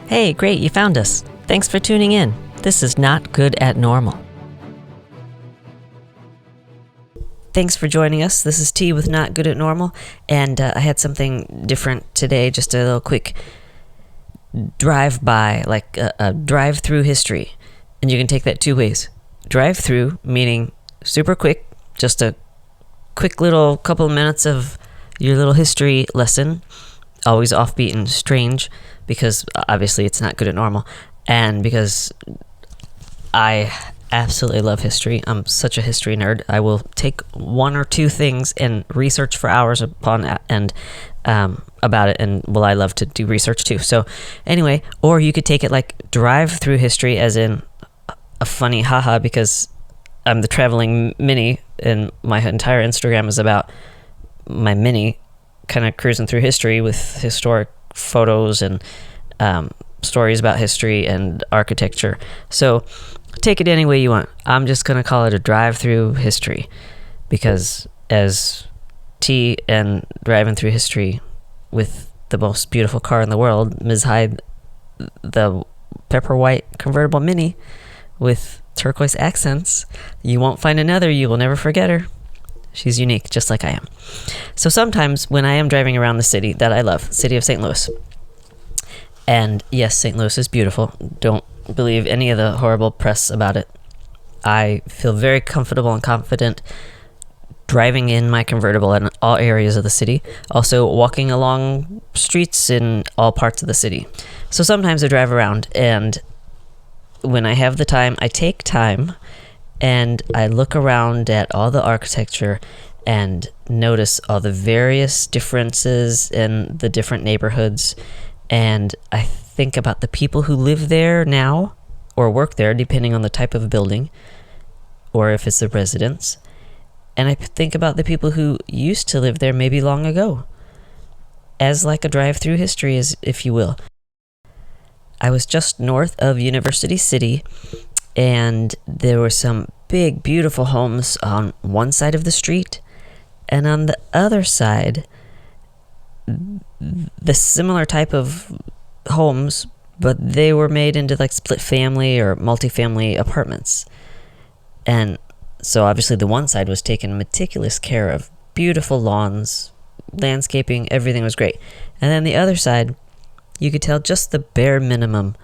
Hey, great, you found us. Thanks for tuning in. This is Not Good at Normal. Thanks for joining us. This is T with Not Good at Normal, and I had something different today, just a little quick drive-by, like a drive-through history. And you can take that two ways. Drive-through, meaning super quick, just a quick little couple of minutes of your little history lesson, always offbeat and strange, because obviously it's not good at normal, and because I absolutely love history. I'm such a history nerd. I will take one or two things and research for hours upon and about it, and well, I love to do research too. So anyway, or you could take it like drive through history, as in a funny haha, because I'm the traveling mini, and my entire Instagram is about my mini kind of cruising through history with historic photos and stories about history and architecture. So take it any way you want. I'm just going to call it a drive through history, because as T and driving through history with the most beautiful car in the world, Ms. Hyde, the pepper white convertible mini with turquoise accents, you won't find another. You will never forget her. She's unique, just like I am. So sometimes when I am driving around the city that I love, city of St. Louis, and yes, St. Louis is beautiful. Don't believe any of the horrible press about it. I feel very comfortable and confident driving in my convertible in all areas of the city, also walking along streets in all parts of the city. So sometimes I drive around, and when I have the time, I take time and I look around at all the architecture and notice all the various differences in the different neighborhoods. And I think about the people who live there now or work there, depending on the type of building or if it's a residence. And I think about the people who used to live there maybe long ago, as like a drive-through history, as if you will. I was just north of University City, and there were some big, beautiful homes on one side of the street, and on the other side, the similar type of homes, but they were made into like split family or multifamily apartments. And so obviously the one side was taken meticulous care of, beautiful lawns, landscaping, everything was great. And then the other side, you could tell just the bare minimum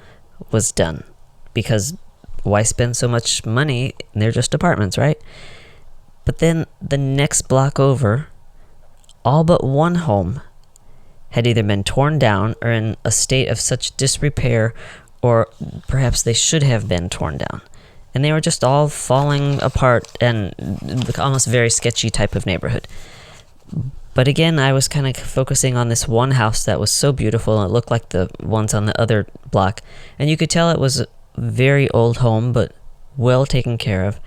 was done, because why spend so much money? They're just apartments, right? But then the next block over, all but one home had either been torn down or in a state of such disrepair, or perhaps they should have been torn down. And they were just all falling apart, and almost very sketchy type of neighborhood. But again, I was kind of focusing on this one house that was so beautiful, and it looked like the ones on the other block. And you could tell it was a very old home, but well taken care of.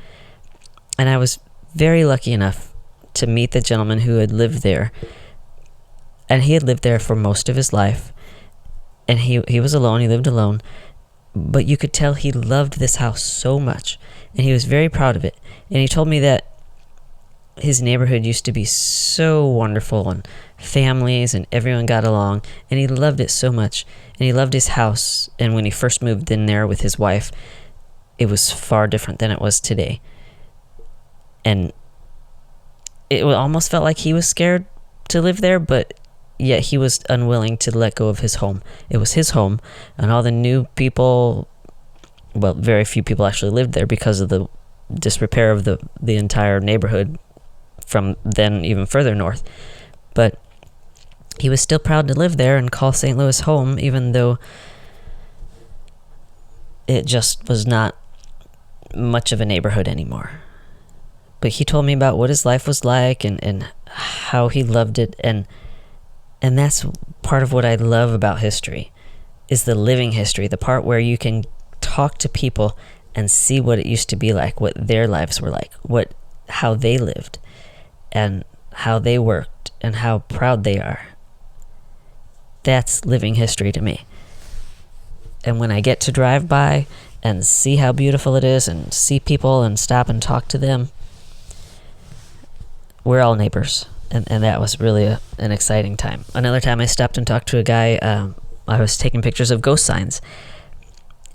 And I was very lucky enough to meet the gentleman who had lived there. And he had lived there for most of his life. And he was alone, he lived alone. But you could tell he loved this house so much. And he was very proud of it. And he told me that his neighborhood used to be so wonderful, and families and everyone got along, and he loved it so much. And he loved his house. And when he first moved in there with his wife, it was far different than it was today. And it almost felt like he was scared to live there, but yet he was unwilling to let go of his home. It was his home, and all the new people, well, very few people actually lived there because of the disrepair of the entire neighborhood from then even further north. But he was still proud to live there and call St. Louis home, even though it just was not much of a neighborhood anymore. But he told me about what his life was like and how he loved it. And that's part of what I love about history, is the living history, the part where you can talk to people and see what it used to be like, what their lives were like, how they lived, and how they worked, and how proud they are. That's living history to me. And when I get to drive by and see how beautiful it is and see people and stop and talk to them, we're all neighbors. And that was really an exciting time. Another time I stopped and talked to a guy I was taking pictures of ghost signs,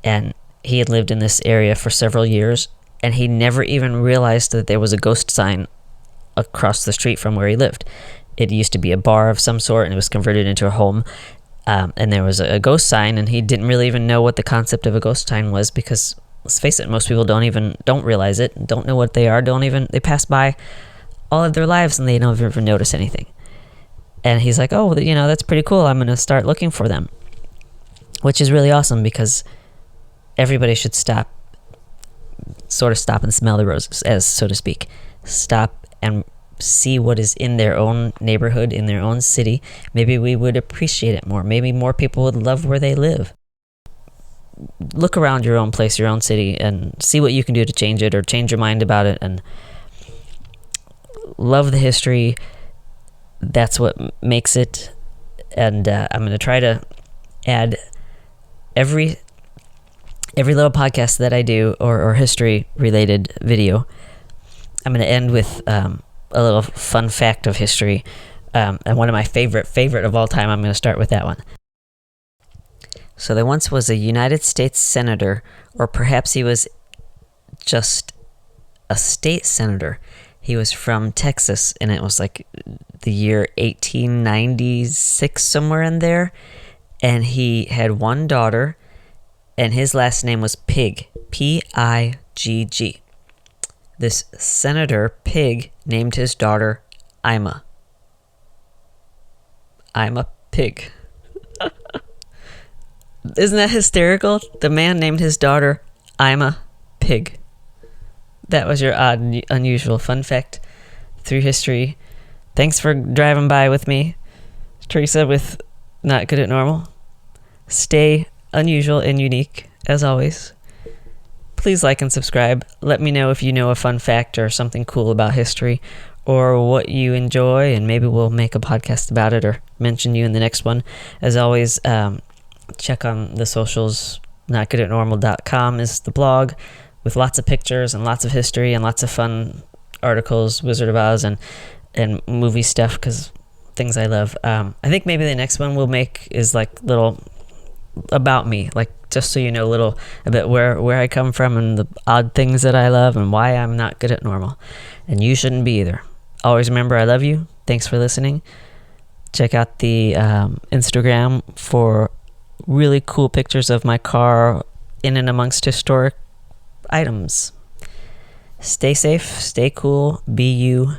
and he had lived in this area for several years, and he never even realized that there was a ghost sign across the street from where he lived. It used to be a bar of some sort, and it was converted into a home. And there was a ghost sign, and he didn't really even know what the concept of a ghost sign was, because let's face it, most people don't realize it, don't know what they are, they pass by all of their lives and they don't ever notice anything. And he's like, oh, that's pretty cool. I'm going to start looking for them, which is really awesome, because everybody should stop and smell the roses, as so to speak. Stop and see what is in their own neighborhood, in their own city. Maybe we would appreciate it more. Maybe more people would love where they live. Look around your own place, your own city, and see what you can do to change it, or change your mind about it, and love the history. That's what makes it. And I'm going to try to add every little podcast that I do, or history related video, I'm going to end with a little fun fact of history, and one of my favorite of all time. I'm going to start with that one. So there once was a United States senator, or perhaps he was just a state senator. He was from Texas, and it was like the year 1896, somewhere in there. And he had one daughter, and his last name was Pigg, P-I-G-G. This Senator Pigg named his daughter Ima. Ima Pigg. Isn't that hysterical? The man named his daughter Ima Pigg. That was your odd, unusual fun fact through history. Thanks for driving by with me, Teresa, with Not Good at Normal. Stay unusual and unique, as always. Please like and subscribe. Let me know if you know a fun fact or something cool about history, or what you enjoy, and maybe we'll make a podcast about it or mention you in the next one. As always, check on the socials. NotGoodAtNormal.com is the blog, with lots of pictures and lots of history and lots of fun articles, Wizard of Oz, and movie stuff, because things I love. I think maybe the next one we'll make is like little about me, like just so you know a bit where I come from, and the odd things that I love, and why I'm not good at normal. And you shouldn't be either. Always remember, I love you. Thanks for listening. Check out the Instagram for really cool pictures of my car in and amongst historic items. Stay safe, stay cool, be you.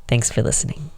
Thanks for listening.